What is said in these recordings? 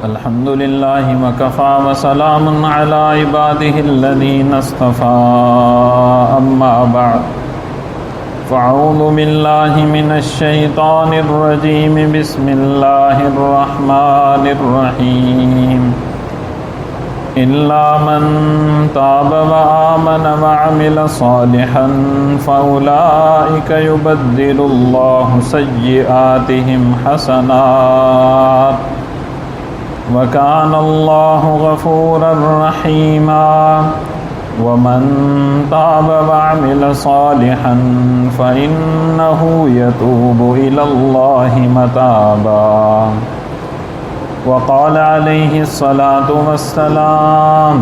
الحمد لله وكفى وسلام على عباده الذين اصطفى أما بعد فأعوذ بالله من الشيطان الرجيم بسم الله الرحمن الرحيم إلا من تاب وآمن وعمل صالحا فأولئك يبدل الله سيئاتهم حسنات وكان الله غفورا رحيما ومن تاب وعمل صالحا فإنه يتوب إلى الله متابا وقال عليه الصلاة والسلام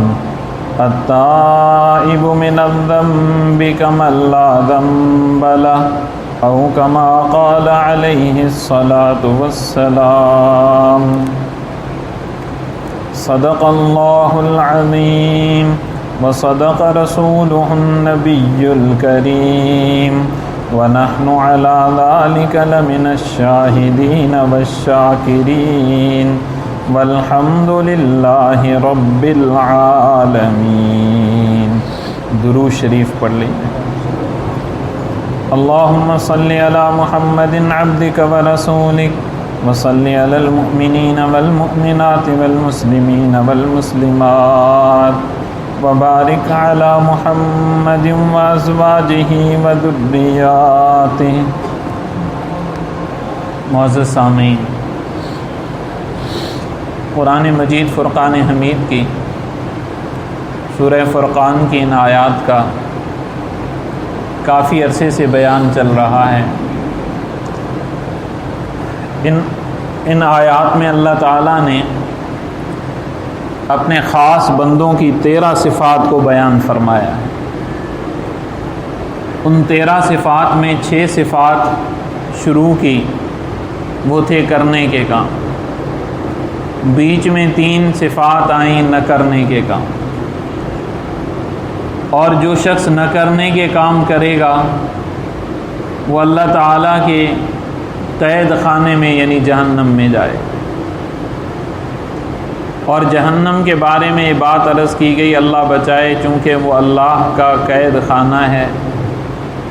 التائب من الذنب كمن لا ذنب له أو كما قال عليه الصلاة والسلام صدق الله العظيم وصدق رسوله النبي الكريم ونحن على ذلك لمن الشاهدين والشاكرين والحمد لله رب العالمين. درود شریف پڑھ لیجیے. اللهم صل على محمد عبدك ورسولك وصل على المؤمنين والمؤمنات والمسلمين والمسلمات وبارك على محمد وازواجه وذرياته. معزز سامعین، قرآن مجید فرقان حمید کی سورہ فرقان کی ان آیات کا کافی عرصے سے بیان چل رہا ہے. ان آیات میں اللہ تعالیٰ نے اپنے خاص بندوں کی 13 صفات کو بیان فرمایا ہے. ان 13 صفات میں 6 صفات شروع کی وہ تھے کرنے کے کام، بیچ میں 3 صفات آئیں نہ کرنے کے کام، اور جو شخص نہ کرنے کے کام کرے گا وہ اللہ تعالیٰ کے قید خانے میں یعنی جہنم میں جائے. اور جہنم کے بارے میں یہ بات عرض کی گئی اللہ بچائے، چونکہ وہ اللہ کا قید خانہ ہے،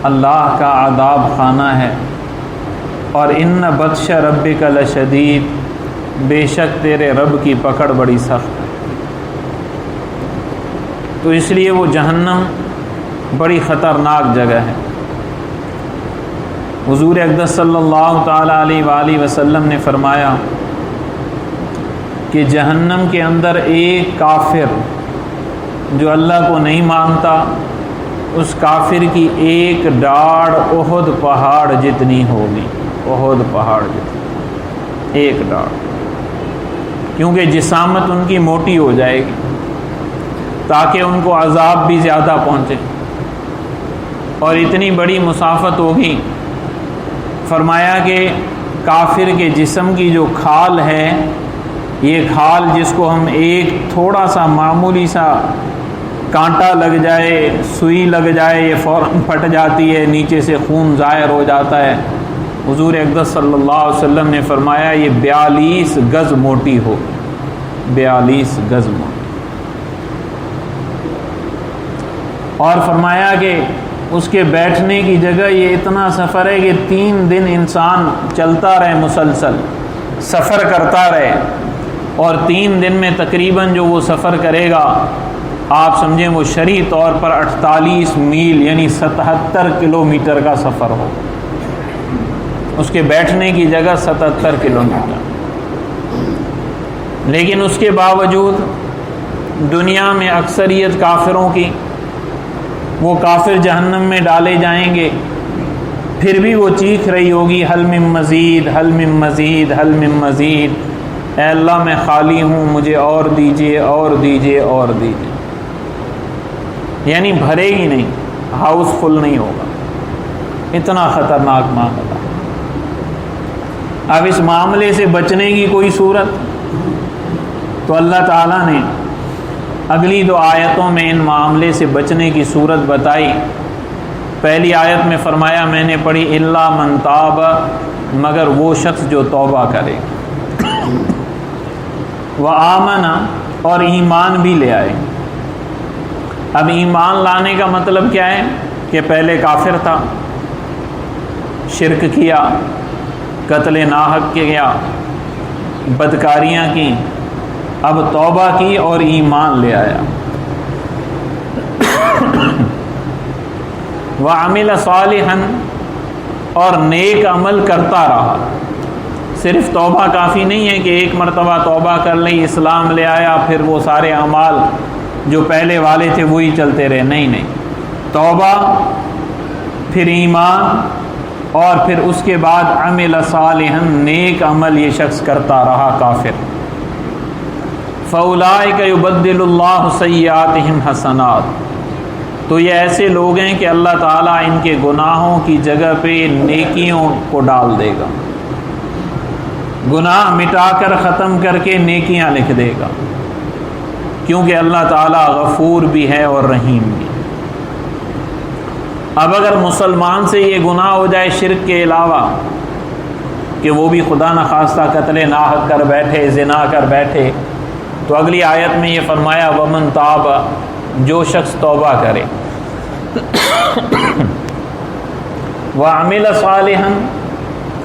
اللہ کا عذاب خانہ ہے. اور ان بطش ربک لشدید، بے شک تیرے رب کی پکڑ بڑی سخت ہے. تو اس لیے وہ جہنم بڑی خطرناک جگہ ہے. حضور اقدس صلی اللہ تعالیٰ علیہ وآلہ وسلم نے فرمایا کہ جہنم کے اندر ایک کافر جو اللہ کو نہیں مانتا، اس کافر کی ایک ڈاڑھ احد پہاڑ جتنی ہوگی. احد پہاڑ جتنی ایک ڈاڑھ، کیونکہ جسامت ان کی موٹی ہو جائے گی تاکہ ان کو عذاب بھی زیادہ پہنچے، اور اتنی بڑی مسافت ہوگی. فرمایا کہ کافر کے جسم کی جو کھال ہے، یہ کھال جس کو ہم ایک تھوڑا سا معمولی سا کانٹا لگ جائے، سوئی لگ جائے، یہ فوراً پھٹ جاتی ہے، نیچے سے خون ظاہر ہو جاتا ہے. حضور اقدس صلی اللہ علیہ وسلم نے فرمایا یہ 42 گز موٹی ہو، 42 گز موٹی. اور فرمایا کہ اس کے بیٹھنے کی جگہ یہ اتنا سفر ہے کہ 3 دن انسان چلتا رہے، مسلسل سفر کرتا رہے، اور 3 دن میں تقریباً جو وہ سفر کرے گا آپ سمجھیں وہ شرعی طور پر 48 میل یعنی 77 کلومیٹر کا سفر ہو. اس کے بیٹھنے کی جگہ 77 کلومیٹر. لیکن اس کے باوجود دنیا میں اکثریت کافروں کی، وہ کافر جہنم میں ڈالے جائیں گے، پھر بھی وہ چیخ رہی ہوگی حل من مزید، حل من مزید، حل من مزید. اے اللہ میں خالی ہوں، مجھے اور دیجیے، اور دیجیے، اور دیجیے. یعنی بھرے ہی نہیں، ہاؤس فل نہیں ہوگا. اتنا خطرناک معاملہ. اب اس معاملے سے بچنے کی کوئی صورت؟ تو اللہ تعالیٰ نے اگلی 2 آیتوں میں ان معاملے سے بچنے کی صورت بتائی پہلی آیت میں فرمایا میں نے پڑھی الا من تاب، مگر وہ شخص جو توبہ کرے، وآمن، اور ایمان بھی لے آئے۔ اب ایمان لانے کا مطلب کیا ہے کہ پہلے کافر تھا، شرک کیا، قتل ناحق کیا، بدکاریاں کی، اب توبہ کی اور ایمان لے آیا۔ وعمل صالحا، اور نیک عمل کرتا رہا۔ صرف توبہ کافی نہیں ہے کہ ایک مرتبہ توبہ کر لی، اسلام لے آیا، پھر وہ سارے اعمال جو پہلے والے تھے وہی چلتے رہے، نہیں، توبہ، پھر ایمان، اور پھر اس کے بعد عمل صالحا، نیک عمل یہ شخص کرتا رہا کافر۔ فاولئک یبدل اللہ سیئاتہم حسنات، تو یہ ایسے لوگ ہیں کہ اللہ تعالیٰ ان کے گناہوں کی جگہ پہ نیکیوں کو ڈال دے گا، گناہ مٹا کر ختم کر کے نیکیاں لکھ دے گا، کیونکہ اللہ تعالیٰ غفور بھی ہے اور رحیم بھی۔ اب اگر مسلمان سے یہ گناہ ہو جائے شرک کے علاوہ کہ وہ بھی خدا نخواستہ قتل ناحق کر بیٹھے، زنا کر بیٹھے، تو اگلی آیت میں یہ فرمایا ومن تاب، جو شخص توبہ کرے، وعمل صالحا،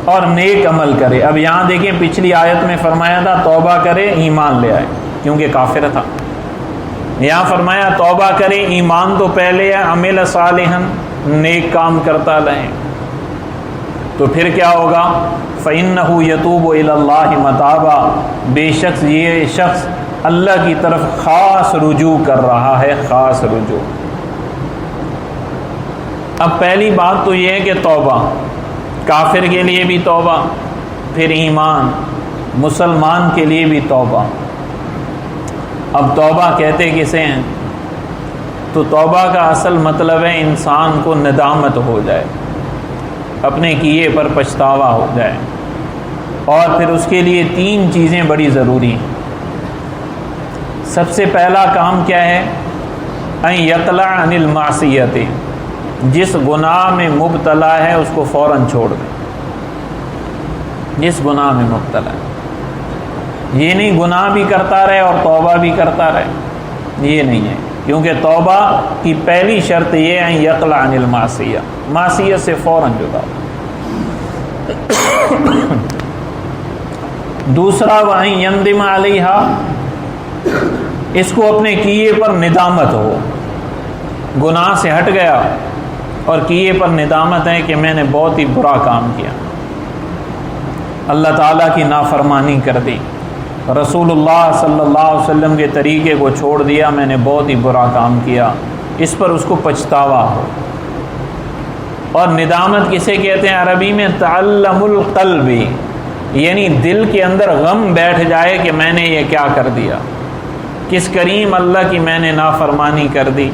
اور نیک عمل کرے۔ اب یہاں دیکھیں پچھلی آیت میں فرمایا تھا توبہ کرے ایمان لے آئے کیونکہ کافر تھا، یہاں فرمایا توبہ کرے، ایمان تو پہلے ہے، عمل صالحا، نیک کام کرتا رہے، تو پھر کیا ہوگا؟ فَإِنَّهُ يَتُوبُ إِلَى اللَّهِ مَتَابًا، بے شخص یہ شخص اللہ کی طرف خاص رجوع کر رہا ہے، خاص رجوع۔ اب پہلی بات تو یہ ہے کہ توبہ، کافر کے لیے بھی توبہ، پھر ایمان، مسلمان کے لیے بھی توبہ۔ اب توبہ کہتے کسے ہیں؟ تو توبہ کا اصل مطلب ہے انسان کو ندامت ہو جائے، اپنے کیے پر پچھتاوا ہو جائے، اور پھر اس کے لیے تین چیزیں بڑی ضروری ہیں۔ سب سے پہلا کام کیا ہے؟ ان یقلع عن المعصیت، جس گناہ میں مبتلا ہے اس کو فوراً چھوڑ دیں، جس گناہ میں مبتلا ہے، یہ نہیں گناہ بھی کرتا رہے اور توبہ بھی کرتا رہے، یہ نہیں ہے، کیونکہ توبہ کی پہلی شرط یہ ہے ان یقلع عن المعصیہ، معصیت سے فوراً جدا۔ دوسرا وَأَن يَنْدِمَ عَلَيْهَا، اس کو اپنے کیے پر ندامت ہو، گناہ سے ہٹ گیا اور کیے پر ندامت ہے کہ میں نے بہت ہی برا کام کیا، اللہ تعالیٰ کی نافرمانی کر دی، رسول اللہ صلی اللہ علیہ وسلم کے طریقے کو چھوڑ دیا، میں نے بہت ہی برا کام کیا، اس پر اس کو پچھتاوا ہو۔ اور ندامت کسے کہتے ہیں عربی میں؟ تعلم القلب، یعنی دل کے اندر غم بیٹھ جائے کہ میں نے یہ کیا کر دیا، کس کریم اللہ کی میں نے نافرمانی کر دی،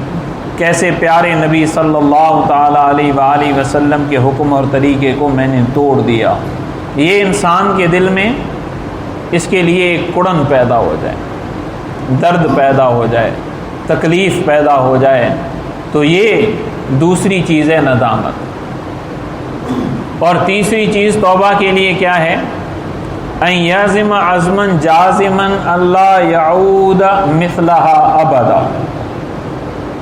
کیسے پیارے نبی صلی اللہ تعالیٰ علیہ وآلہ وسلم کے حکم اور طریقے کو میں نے توڑ دیا۔ یہ انسان کے دل میں اس کے لیے ایک کڑن پیدا ہو جائے، درد پیدا ہو جائے، تکلیف پیدا ہو جائے، تو یہ دوسری چیز ہے ندامت۔ اور تیسری چیز توبہ کے لیے کیا ہے؟ ان یعزم عزما جازما اللہ یعود مثلہا ابدا،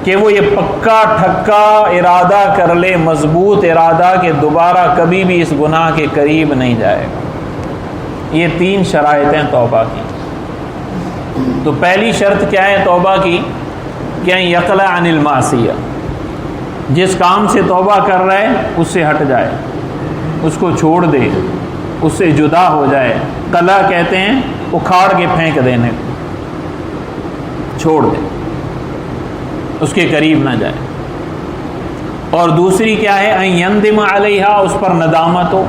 کہ وہ یہ پکا ٹھکا ارادہ کر لے، مضبوط ارادہ کہ دوبارہ کبھی بھی اس گناہ کے قریب نہیں جائے گا۔ یہ تین شرائط ہیں توبہ کی۔ تو پہلی شرط کیا ہے توبہ کی؟ کہ یقلع عن المعصیہ، جس کام سے توبہ کر رہا ہے اس سے ہٹ جائے، اس کو چھوڑ دے، اس سے جدا ہو جائے۔ قلع کہتے ہیں اکھاڑ کے پھینک دینے کو، چھوڑ دے، اس کے قریب نہ جائے۔ اور دوسری کیا ہے؟ ان یندم علیہا، اس پر ندامت ہو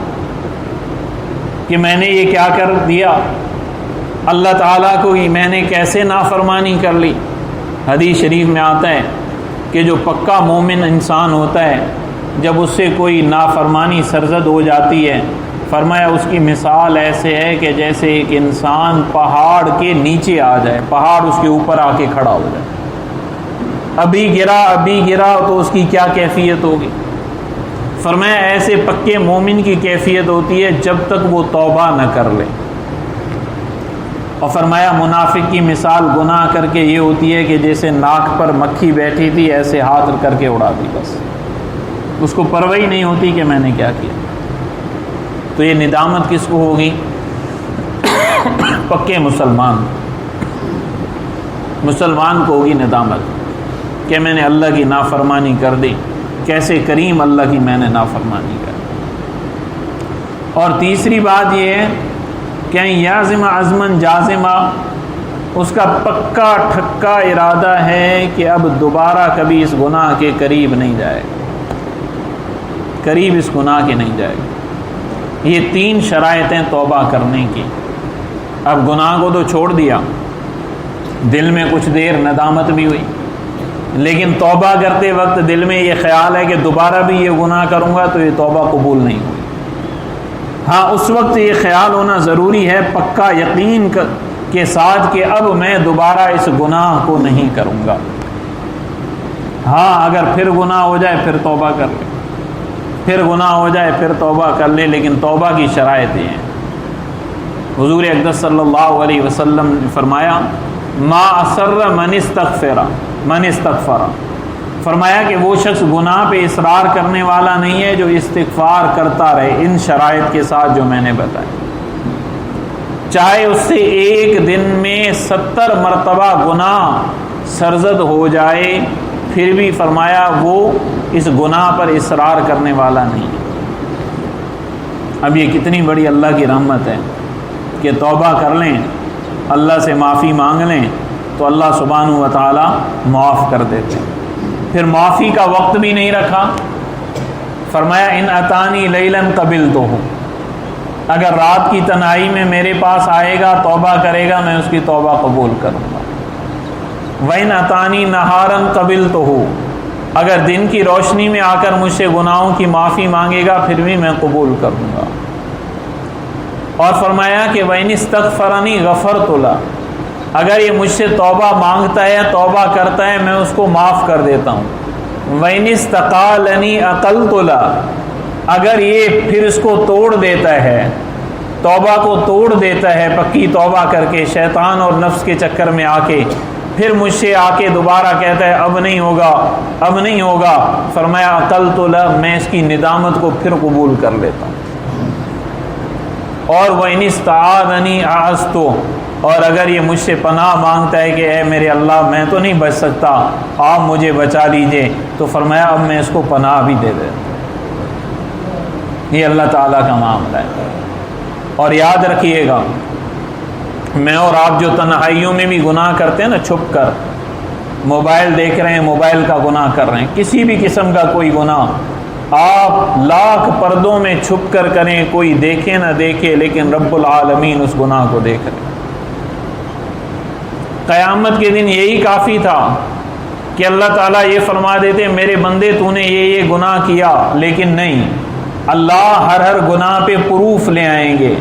کہ میں نے یہ کیا کر دیا، اللہ تعالیٰ کو میں نے کیسے نافرمانی کر لی۔ حدیث شریف میں آتا ہے کہ جو پکا مومن انسان ہوتا ہے، جب اس سے کوئی نافرمانی سرزد ہو جاتی ہے، فرمایا اس کی مثال ایسے ہے کہ جیسے ایک انسان پہاڑ کے نیچے آ جائے، پہاڑ اس کے اوپر آ کے کھڑا ہو جائے، ابھی گرا تو اس کی کیا کیفیت ہوگی؟ فرمایا ایسے پکے مومن کی کیفیت ہوتی ہے جب تک وہ توبہ نہ کر لے، اور فرمایا منافق کی مثال گناہ کر کے یہ ہوتی ہے کہ جیسے ناک پر مکھی بیٹھی تھی ایسے ہاتھ کر کے اڑا دی، بس اس کو پرواہ ہی نہیں ہوتی کہ میں نے کیا کیا۔ تو یہ ندامت کس کو ہوگی؟ پکے مسلمان کو ہوگی ندامت کہ میں نے اللہ کی نافرمانی کر دی، کیسے کریم اللہ کی میں نے نافرمانی کر دی۔ اور تیسری بات یہ ہے کہ یازم عزمن جازمہ، اس کا پکا ٹھکا ارادہ ہے کہ اب دوبارہ کبھی اس گناہ کے قریب نہیں جائے گا، قریب اس گناہ کے نہیں جائے گا۔ یہ 3 شرائطیں توبہ کرنے کی۔ اب گناہ کو تو چھوڑ دیا، دل میں کچھ دیر ندامت بھی ہوئی، لیکن توبہ کرتے وقت دل میں یہ خیال ہے کہ دوبارہ بھی یہ گناہ کروں گا تو یہ توبہ قبول نہیں ہوگی۔ ہاں اس وقت یہ خیال ہونا ضروری ہے پکا یقین کے ساتھ کہ اب میں دوبارہ اس گناہ کو نہیں کروں گا۔ ہاں اگر پھر گناہ ہو جائے پھر توبہ کر لے، پھر گناہ ہو جائے پھر توبہ کر لے، لیکن توبہ کی شرائط یہ ہیں۔ حضور اقدس صلی اللہ علیہ وسلم نے فرمایا ما اصر من استغفر، فرمایا کہ وہ شخص گناہ پہ اصرار کرنے والا نہیں ہے جو استغفار کرتا رہے ان شرائط کے ساتھ جو میں نے بتائی، چاہے اس سے ایک دن میں 70 مرتبہ گناہ سرزد ہو جائے پھر بھی فرمایا وہ اس گناہ پر اصرار کرنے والا نہیں ہے۔ اب یہ کتنی بڑی اللہ کی رحمت ہے کہ توبہ کر لیں، اللہ سے معافی مانگ لیں تو اللہ سبحانہ و تعالی معاف کر دیتے ہیں۔ پھر معافی کا وقت بھی نہیں رکھا، فرمایا ان اتانی لیلاً قبلتہ، اگر رات کی تنہائی میں میرے پاس آئے گا توبہ کرے گا میں اس کی توبہ قبول کروں گا۔ وَإِنْ أَتَانِي نَهَارًا قَبِلْتُهُ، اگر دن کی روشنی میں آ کر مجھ سے گناہوں کی معافی مانگے گا پھر بھی میں قبول کروں گا۔ اور فرمایا کہ وَإِنِ اسْتَغْفَرَنِي غَفَرْتُ لَهُ، اگر یہ مجھ سے توبہ مانگتا ہے توبہ کرتا ہے میں اس کو معاف کر دیتا ہوں۔ وَإِنِ اسْتَقَالَنِي أَقَلْتُ لَهُ، اگر یہ پھر اس کو توڑ دیتا ہے، توبہ کو توڑ دیتا ہے پکی توبہ کر کے شیطان اور نفس کے چکر میں آ کے، پھر مجھ سے آ کے دوبارہ کہتا ہے اب نہیں ہوگا اب نہیں ہوگا، فرمایا أَقَلْتُ لَهُ، میں اس کی ندامت کو پھر قبول کر لیتا ہوں۔ اور وَإِنِ اسْتَعَاذَنِي أَعَذْتُهُ، اور اگر یہ مجھ سے پناہ مانگتا ہے کہ اے میرے اللہ میں تو نہیں بچ سکتا آپ مجھے بچا لیجئے، تو فرمایا اب میں اس کو پناہ بھی دے دیتا ہوں۔ یہ اللہ تعالیٰ کا معاملہ ہے۔ اور یاد رکھیے گا میں اور آپ جو تنہائیوں میں بھی گناہ کرتے ہیں نا، چھپ کر موبائل دیکھ رہے ہیں، موبائل کا گناہ کر رہے ہیں، کسی بھی قسم کا کوئی گناہ آپ لاکھ پردوں میں چھپ کر کریں، کوئی دیکھے نہ دیکھے لیکن رب العالمین اس گناہ کو دیکھ رہے ہیں۔ قیامت کے دن یہی کافی تھا کہ اللہ تعالیٰ یہ فرما دیتے میرے بندے تو نے یہ گناہ کیا، لیکن نہیں، اللہ ہر گناہ پہ پروف لے آئیں گے،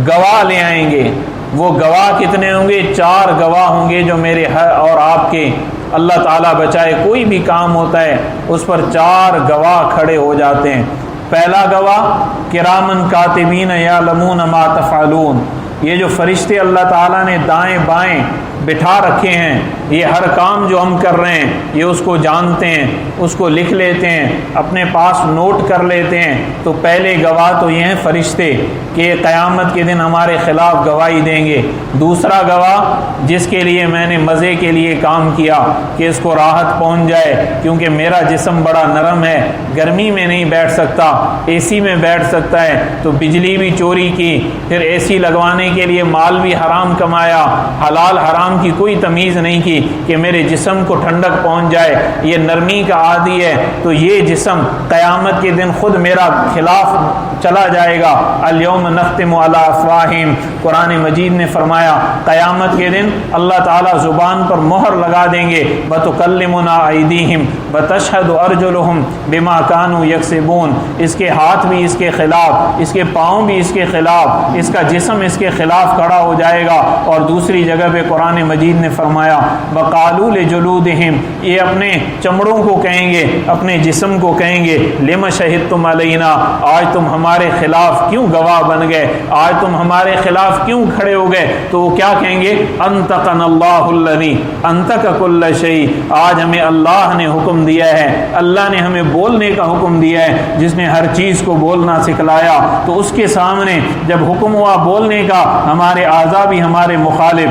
گواہ لے آئیں گے۔ وہ گواہ کتنے ہوں گے؟ 4 گواہ ہوں گے جو میرے اور آپ کے، اللہ تعالیٰ بچائے کوئی بھی کام ہوتا ہے اس پر 4 گواہ کھڑے ہو جاتے ہیں۔ پہلا گواہ کرامن کاتبین یعلمون ما تفعلون، یہ جو فرشتے اللہ تعالیٰ نے دائیں بائیں بٹھا رکھے ہیں، یہ ہر کام جو ہم کر رہے ہیں یہ اس کو جانتے ہیں، اس کو لکھ لیتے ہیں، اپنے پاس نوٹ کر لیتے ہیں۔ تو پہلے گواہ تو یہ ہیں فرشتے کہ قیامت کے دن ہمارے خلاف گواہی دیں گے۔ دوسرا گواہ جس کے لیے میں نے مزے کے لیے کام کیا کہ اس کو راحت پہنچ جائے، کیونکہ میرا جسم بڑا نرم ہے، گرمی میں نہیں بیٹھ سکتا، اے سی میں بیٹھ سکتا ہے، تو بجلی بھی چوری کی، پھر اے سی لگوانے کے لیے مال بھی حرام کمایا، حلال حرام کی کوئی تمیز نہیں کی کہ میرے جسم کو ٹھنڈک پہنچ جائے، یہ نرمی کا عادی ہے، تو یہ جسم قیامت کے دن خود میرا خلاف چلا جائے گا۔ الیوم نختم علی افواہہم، قرآن مجید نے فرمایا قیامت کے دن اللہ تعالیٰ زبان پر مہر لگا دیں گے، وتکلمنا ایدیہم وتشہد ارجلہم بما کانوا یکسبون، اس کے ہاتھ بھی اس کے خلاف، اس کے پاؤں بھی اس کے خلاف، اس کا جسم اس کے خلاف کھڑا ہو جائے گا۔ اور دوسری جگہ پہ قرآن مجید نے فرمایا وقالوا لجلودہم، یہ اپنے چمڑوں کو کہیں گے، اپنے جسم کو کہیں گے لم شہدتم علینا، آج تم ہمارے خلاف کیوں گواہ بن گئے، آج تم ہمارے خلاف کیوں کھڑے ہو گئے؟ تو وہ کیا کہیں گے؟ انطقنا اللہ الذی انطق کل شیء، آج ہمیں اللہ نے حکم دیا ہے، اللہ نے ہمیں بولنے کا حکم دیا ہے، جس نے ہر چیز کو بولنا سکھلایا۔ تو اس کے سامنے جب حکم ہوا بولنے کا، ہمارے اعضاء بھی ہمارے مخالف،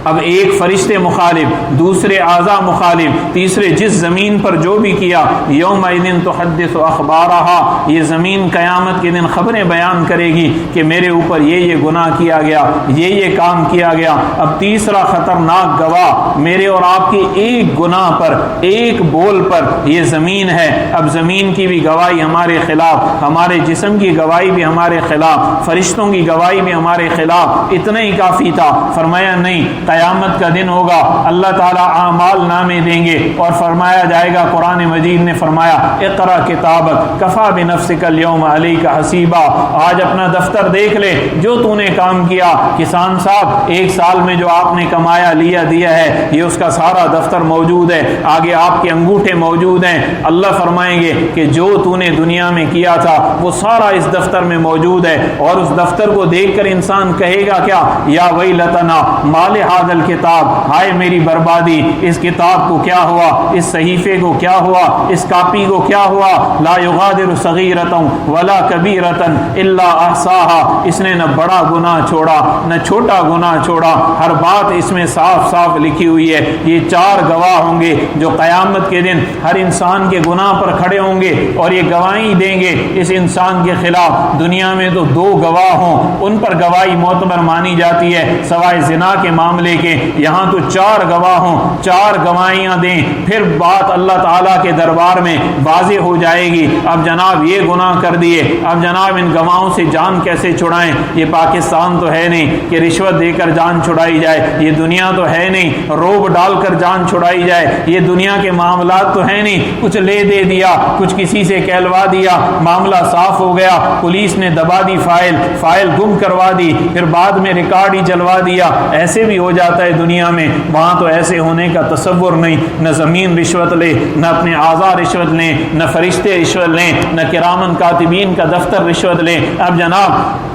اب ایک فرشتے مخالف، دوسرے اعضاء مخالف، تیسرے جس زمین پر جو بھی کیا، یومئذ تحدث اخبارہا، یہ زمین قیامت کے دن خبریں بیان کرے گی کہ میرے اوپر یہ گناہ کیا گیا، یہ کام کیا گیا۔ اب تیسرا خطرناک گواہ میرے اور آپ کے ایک گناہ پر، ایک بول پر یہ زمین ہے۔ اب زمین کی بھی گواہی ہمارے خلاف، ہمارے جسم کی گواہی بھی ہمارے خلاف، فرشتوں کی گواہی بھی ہمارے خلاف۔ اتنا ہی کافی تھا؟ فرمایا نہیں، قیامت کا دن ہوگا، اللہ تعالیٰ اعمال نامے دیں گے اور فرمایا جائے گا، قرآن مجید نے فرمایا اقرا کتابک کفا بنفسک اليوم علیک حسیبا، آج اپنا دفتر دیکھ لے جو تو نے کام کیا۔ کسان صاحب، ایک سال میں جو آپ نے کمایا لیا دیا ہے، یہ اس کا سارا دفتر موجود ہے، آگے آپ کے انگوٹھے موجود ہیں۔ اللہ فرمائیں گے کہ جو تو نے دنیا میں کیا تھا وہ سارا اس دفتر میں موجود ہے، اور اس دفتر کو دیکھ کر انسان کہے گا کیا؟ یا ویلتنا مال ھذا الکتاب، ہائے میری بربادی، اس کتاب کو کیا ہوا، اس صحیفے کو کیا ہوا، اس کاپی کو کیا ہوا۔ لا یغادر صغیرۃ ولا کبیرۃ الا احصاها، اس نے نہ بڑا گناہ چھوڑا نہ چھوٹا گناہ چھوڑا، ہر بات اس میں صاف صاف لکھی ہوئی ہے۔ یہ چار گواہ ہوں گے جو قیامت کے دن ہر انسان کے گناہ پر کھڑے ہوں گے اور یہ گواہی دیں گے اس انسان کے خلاف۔ دنیا میں تو دو گواہ ہوں ان پر گواہی معتبر مانی جاتی ہے سوائے زنا کے معاملے کے، یہاں تو چار گواہ ہوں، چار گواہیاں دیں، پھر بات اللہ تعالیٰ کے دربار میں واضح ہو جائے گی۔ اب جناب یہ گناہ کر دیے، اب جناب ان گواہوں سے جان کیسے چھڑائیں؟ یہ پاکستان تو ہے نہیں کہ رشوت دے کر جان چھڑائی جائے، یہ دنیا تو ہے نہیں روب ڈال کر جان چھڑائی جائے، یہ دنیا کے معاملات تو ہے نہیں کچھ لے دے دیا، کچھ کسی سے کہلوا دیا، معاملہ صاف ہو گیا، پولیس نے دبا دی فائل گم کروا دی، پھر بعد میں ریکارڈ ہی چلوا دیا۔ ایسے بھی ہو جاتا ہے دنیا میں، وہاں تو ایسے ہونے کا تصور نہیں۔ نہ زمین رشوت لے، نہ اپنے اعضاء رشوت لیں، نہ فرشتے رشوت لیں، نہ کرامن کاتبین کا دفتر رشوت لیں۔ اب جناب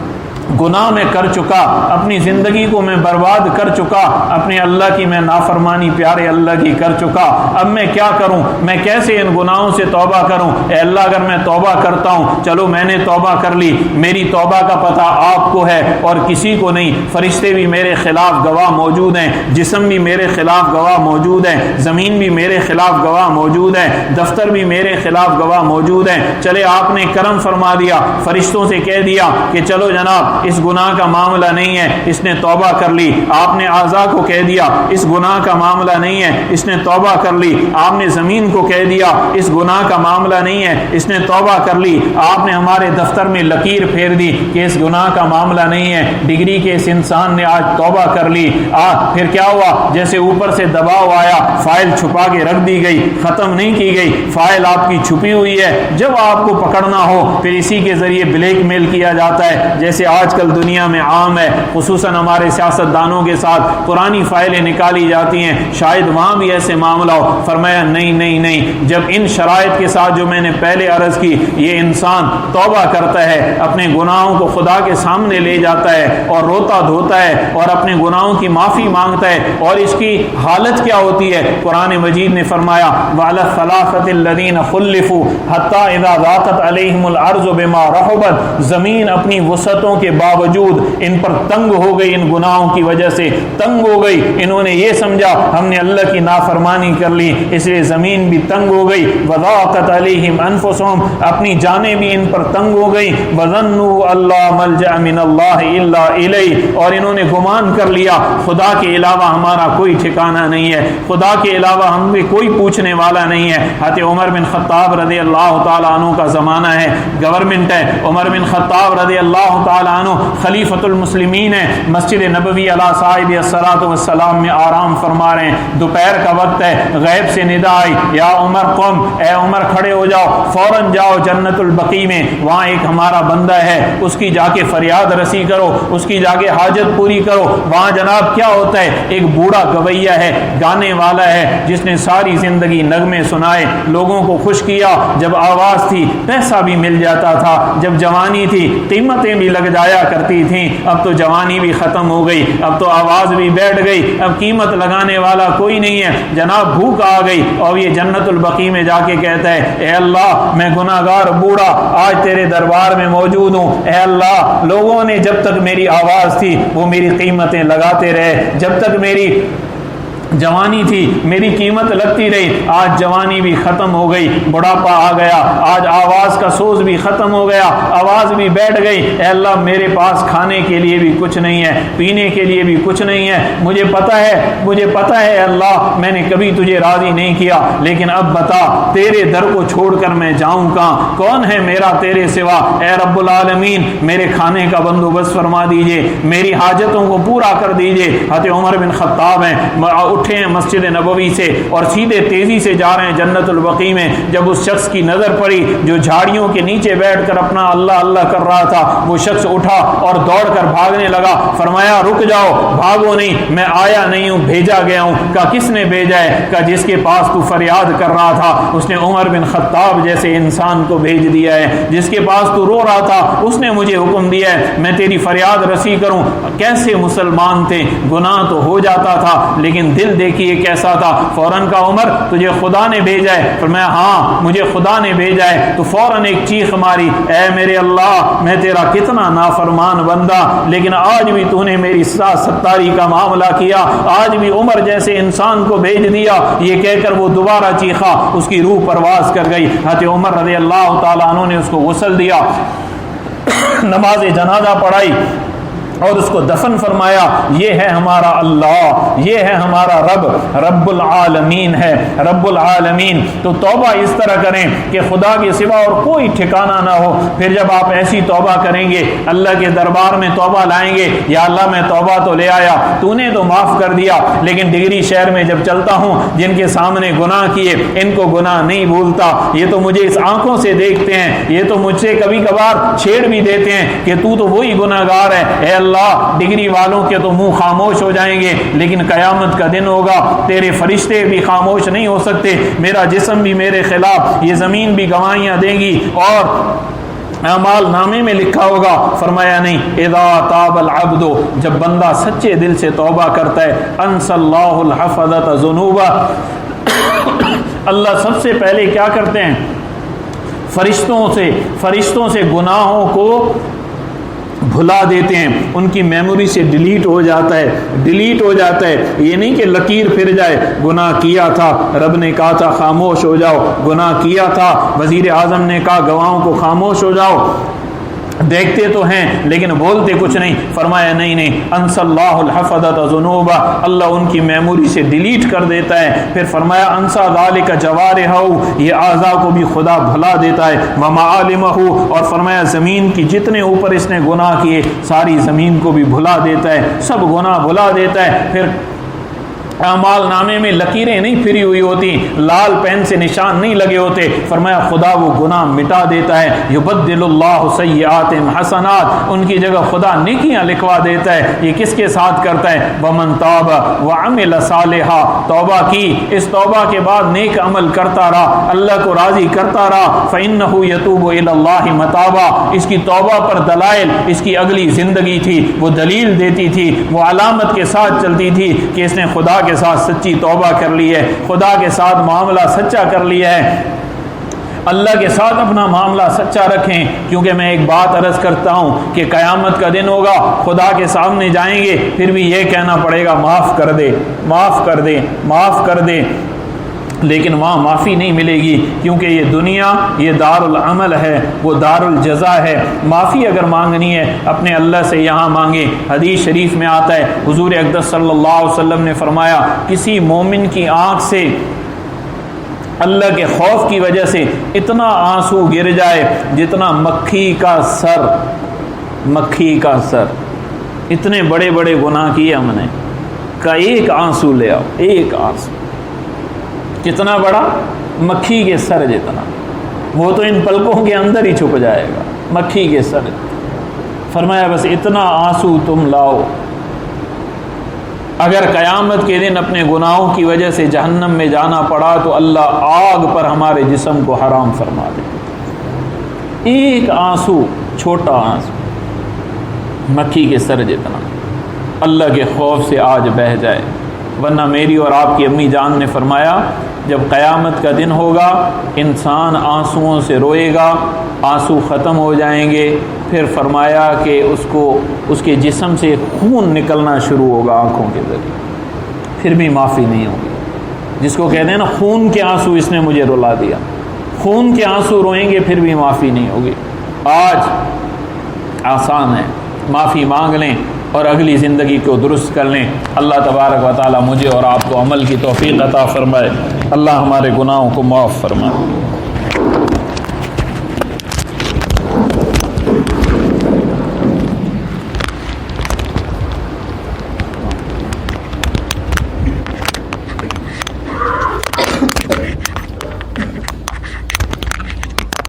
گناہ میں کر چکا، اپنی زندگی کو میں برباد کر چکا، اپنے اللہ کی میں نافرمانی پیارے اللہ کی کر چکا، اب میں کیا کروں؟ میں کیسے ان گناہوں سے توبہ کروں؟ اے اللہ اگر میں توبہ کرتا ہوں، چلو میں نے توبہ کر لی، میری توبہ کا پتہ آپ کو ہے اور کسی کو نہیں، فرشتے بھی میرے خلاف گواہ موجود ہیں، جسم بھی میرے خلاف گواہ موجود ہیں، زمین بھی میرے خلاف گواہ موجود ہے، دفتر بھی میرے خلاف گواہ موجود ہیں۔ چلے آپ نے کرم فرما دیا، فرشتوں سے کہہ دیا کہ چلو جناب اس گناہ کا معاملہ نہیں ہے، اس نے توبہ کر لی۔ آپ نے اعضاء کو کہہ دیا اس گناہ کا معاملہ نہیں ہے، اس نے توبہ کر لی۔ آپ نے زمین کو کہہ دیا اس گناہ کا معاملہ نہیں ہے، اس نے توبہ کر لی۔ آپ نے ہمارے دفتر میں لکیر پھیر دی کہ اس گناہ کا معاملہ نہیں ہے، ڈگری کے اس انسان نے آج توبہ کر لی۔ پھر کیا ہوا؟ جیسے اوپر سے دباؤ آیا، فائل چھپا کے رکھ دی گئی، ختم نہیں کی گئی، فائل آپ کی چھپی ہوئی ہے۔ جب آپ کو پکڑنا ہو پھر اسی کے ذریعے بلیک میل کیا جاتا ہے، جیسے آج کل دنیا میں عام ہے، خصوصاً ہمارے سیاست دانوں کے ساتھ پرانی فائلیں نکالی جاتی ہیں، شاید وہاں بھی ایسے معاملہ ہو۔ فرمایا نہیں، جب ان شرائط کے ساتھ جو میں نے پہلے عرض کی، یہ انسان توبہ کرتا ہے، اپنے گناہوں کو خدا کے سامنے لے جاتا ہے اور روتا دھوتا ہے اور اپنے گناہوں کی معافی مانگتا ہے، اور اس کی حالت کیا ہوتی ہے؟ قرآن مجید نے فرمایا وَعَلَى الثَّلَاثَةِ الَّذِينَ خُلِّفُوا حَتَّى إِذَا ضَاقَتْ عَلَيْهِمُ الْأَرْضُ بِمَا رَحُبَتْ، زمین اپنی وسعتوں کے باوجود ان پر تنگ ہو گئی، ان گناہوں کی وجہ سے تنگ ہو گئی۔ انہوں نے یہ سمجھا ہم نے اللہ کی نافرمانی کر لی، اس لیے زمین بھی تنگ ہو گئی۔ وَضَاقَتْ عَلَيْهِمْ أَنفُسُهُمْ، اپنی جانیں بھی ان پر تنگ ہو گئی۔ وَظَنُّوا أَلَّا مَلْجَأَ مِنَ اللَّهِ إِلَّا إِلَيْهِ، اور انہوں نے گمان کر لیا خدا کے علاوہ ہمارا کوئی ٹھکانہ نہیں ہے، خدا کے علاوہ ہم بھی کوئی پوچھنے والا نہیں ہے۔ حضرت عمر بن خطاب رضی اللہ تعالیٰ عنہ کا زمانہ ہے، گورنمنٹ ہے، عمر بن خطاب رضی اللہ تعالیٰ عنہ عنہ خلیفۃ المسلمین ہیں، مسجد نبوی علی صاحب الصلاۃ والسلام میں آرام فرما رہے ہیں، دوپہر کا وقت ہے، غیب سے ندا آئی، یا عمر قم، اے عمر کھڑے ہو جاؤ، فوراً جاؤ جنت البقیع میں، وہاں ایک ہمارا بندہ ہے، اس کی جا کے فریاد رسی کرو، اس کی جا کے حاجت پوری کرو۔ وہاں جناب کیا ہوتا ہے، ایک بوڑھا گویہ ہے، گانے والا ہے، جس نے ساری زندگی نغمے سنائے، لوگوں کو خوش کیا۔ جب آواز تھی پیسہ بھی مل جاتا تھا، جب جوانی تھی قیمتیں بھی لگ جایا کرتی تھیں، اب تو جوانی بھی ختم ہو گئی، اب تو آواز بھی بیٹھ گئی، اب قیمت لگانے والا کوئی نہیں ہے، جناب بھوک آ گئی، اور یہ جنت البقیع میں جا کے کہتا ہے اے اللہ میں گناہ گار بوڑھا آج تیرے دربار میں موجود ہوں، اے اللہ لوگوں نے جب تک میری آواز تھی وہ میری قیمتیں لگاتے رہے، جب تک میری جوانی تھی میری قیمت لگتی رہی، آج جوانی بھی ختم ہو گئی، بڑھاپا آ گیا، آج آواز کا سوز بھی ختم ہو گیا، آواز بھی بیٹھ گئی، اے اللہ میرے پاس کھانے کے لیے بھی کچھ نہیں ہے، پینے کے لیے بھی کچھ نہیں ہے، مجھے پتہ ہے اے اللہ میں نے کبھی تجھے راضی نہیں کیا، لیکن اب بتا تیرے در کو چھوڑ کر میں جاؤں کہاں، کون ہے میرا تیرے سوا، اے رب العالمین میرے کھانے کا بندوبست فرما دیجئے، میری حاجتوں کو پورا کر دیجئے۔ حضرت عمر بن خطاب ہیں، اٹھے ہیں مسجد نبوی سے اور سیدھے تیزی سے جا رہے ہیں جنت البقیع میں، جب اس شخص کی نظر پڑی جو جھاڑیوں کے نیچے بیٹھ کر اپنا اللہ اللہ کر رہا تھا، وہ شخص اٹھا اور دوڑ کر بھاگنے لگا، فرمایا رک جاؤ، بھاگو نہیں، میں آیا نہیں ہوں، بھیجا گیا ہوں۔ کہا کس نے بھیجا ہے؟ کہا جس کے پاس تو فریاد کر رہا تھا اس نے عمر بن خطاب جیسے انسان کو بھیج دیا ہے، جس کے پاس تو رو رہا تھا اس نے مجھے حکم دیا ہے میں تیری فریاد رسی کروں۔ کیسے مسلمان تھے، گناہ تو ہو جاتا تھا لیکن دل دیکھیے کیسا تھا۔ فوراً کا عمر تجھے خدا نے بھیجا ہے؟ فرمایا ہاں مجھے خدا نے بھیجا ہے۔ تو فوراً ایک چیخ ماری، اے میرے اللہ میں تیرا کتنا نافرمان بندہ، لیکن آج بھی تو نے میری ستاری کا معاملہ کیا، آج بھی عمر جیسے انسان کو بھیج دیا۔ یہ کہہ کر وہ دوبارہ چیخا، اس کی روح پرواز کر گئی۔ حضرت عمر رضی اللہ تعالیٰ عنہ نے اس کو غسل دیا، نماز جنازہ پڑھائی اور اس کو دفن فرمایا۔ یہ ہے ہمارا اللہ، یہ ہے ہمارا رب، رب العالمین ہے، رب العالمین۔ تو توبہ اس طرح کریں کہ خدا کے سوا اور کوئی ٹھکانہ نہ ہو۔ پھر جب آپ ایسی توبہ کریں گے، اللہ کے دربار میں توبہ لائیں گے، یا اللہ میں توبہ تو لے آیا، تو نے تو معاف کر دیا، لیکن ڈگری شہر میں جب چلتا ہوں جن کے سامنے گناہ کیے ان کو گناہ نہیں بھولتا، یہ تو مجھے اس آنکھوں سے دیکھتے ہیں، یہ تو مجھ سے کبھی کبھار چھیڑ بھی دیتے ہیں کہ تو وہی گناہ گار ہے۔ اے اللہ ڈگری والوں کے تو منہ خاموش ہو جائیں گے، لیکن قیامت کا دن ہوگا تیرے فرشتے بھی خاموش نہیں ہو سکتے، میرا جسم بھی میرے خلاف، یہ زمین بھی گواہیاں دے گی اور اعمال نامے میں لکھا ہوگا۔ فرمایا نہیں، اذا تاب العبد، جب بندہ سچے دل سے توبہ کرتا ہے، انس اللہ الحفظۃ ذنوبہ، اللہ سب سے پہلے کیا کرتے ہیں؟ فرشتوں سے گناہوں کو بھلا دیتے ہیں، ان کی میموری سے ڈیلیٹ ہو جاتا ہے۔ یہ نہیں کہ لکیر پھر جائے، گناہ کیا تھا، رب نے کہا تھا خاموش ہو جاؤ، گناہ کیا تھا، وزیر اعظم نے کہا گواہوں کو خاموش ہو جاؤ، دیکھتے تو ہیں لیکن بولتے کچھ نہیں۔ فرمایا نہیں، انس اللہ الحفظۃ ذنوبہ، اللہ ان کی میموری سے ڈیلیٹ کر دیتا ہے۔ پھر فرمایا انسا ذالک جوارحہ، یہ اعضاء کو بھی خدا بھلا دیتا ہے، ومعالمہ، اور فرمایا زمین کی جتنے اوپر اس نے گناہ کیے ساری زمین کو بھی بھلا دیتا ہے، سب گناہ بھلا دیتا ہے۔ پھر اعمال نامے میں لکیریں نہیں پھری ہوئی ہوتی، لال پین سے نشان نہیں لگے ہوتے، فرمایا خدا وہ گناہ مٹا دیتا ہے۔ یبدل اللہ سیئات حسنات، ان کی جگہ خدا نیکیاں لکھوا دیتا ہے۔ یہ کس کے ساتھ کرتا ہے؟ ومن تاب وعمل صالحا، توبہ کی، اس توبہ کے بعد نیک عمل کرتا رہا، اللہ کو راضی کرتا رہا، فإنہ یتوب الی اللہ متابا، اس کی توبہ پر دلائل اس کی اگلی زندگی تھی، وہ دلیل دیتی تھی، وہ علامت کے ساتھ چلتی تھی کہ اس نے خدا کے ساتھ سچی توبہ کر لی ہے، خدا کے ساتھ معاملہ سچا کر لیا ہے۔ اللہ کے ساتھ اپنا معاملہ سچا رکھیں، کیونکہ میں ایک بات عرض کرتا ہوں کہ قیامت کا دن ہوگا، خدا کے سامنے جائیں گے، پھر بھی یہ کہنا پڑے گا معاف کر دے، معاف کر دے، معاف کر دے، لیکن وہاں معافی نہیں ملے گی، کیونکہ یہ دنیا یہ دار العمل ہے، وہ دار الجزا ہے۔ معافی اگر مانگنی ہے اپنے اللہ سے یہاں مانگے۔ حدیث شریف میں آتا ہے حضور اقدس صلی اللہ علیہ وسلم نے فرمایا کسی مومن کی آنکھ سے اللہ کے خوف کی وجہ سے اتنا آنسو گر جائے جتنا مکھی کا سر مکھی کا سر، اتنے بڑے بڑے گناہ کیے ہم نے، کا ایک آنسو لے آؤ، ایک آنسو، کتنا بڑا؟ مکھی کے سر جتنا، وہ تو ان پلکوں کے اندر ہی چھپ جائے گا، مکھی کے سر۔ فرمایا بس اتنا آنسو تم لاؤ، اگر قیامت کے دن اپنے گناہوں کی وجہ سے جہنم میں جانا پڑا تو اللہ آگ پر ہمارے جسم کو حرام فرما دے۔ ایک آنسو، چھوٹا آنسو، مکھی کے سر جتنا، اللہ کے خوف سے آج بہہ جائے۔ ورنہ میری اور آپ کی امی جان نے فرمایا جب قیامت کا دن ہوگا انسان آنسوؤں سے روئے گا، آنسو ختم ہو جائیں گے، پھر فرمایا کہ اس کے جسم سے خون نکلنا شروع ہوگا آنکھوں کے ذریعے، پھر بھی معافی نہیں ہوگی۔ جس کو کہتے ہیں نا خون کے آنسو اس نے مجھے رلا دیا، خون کے آنسو روئیں گے پھر بھی معافی نہیں ہوگی۔ آج آسان ہے، معافی مانگ لیں اور اگلی زندگی کو درست کر لیں۔ اللہ تبارک و تعالی مجھے اور آپ کو عمل کی توفیق عطا فرمائے، اللہ ہمارے گناہوں کو معاف فرمائے۔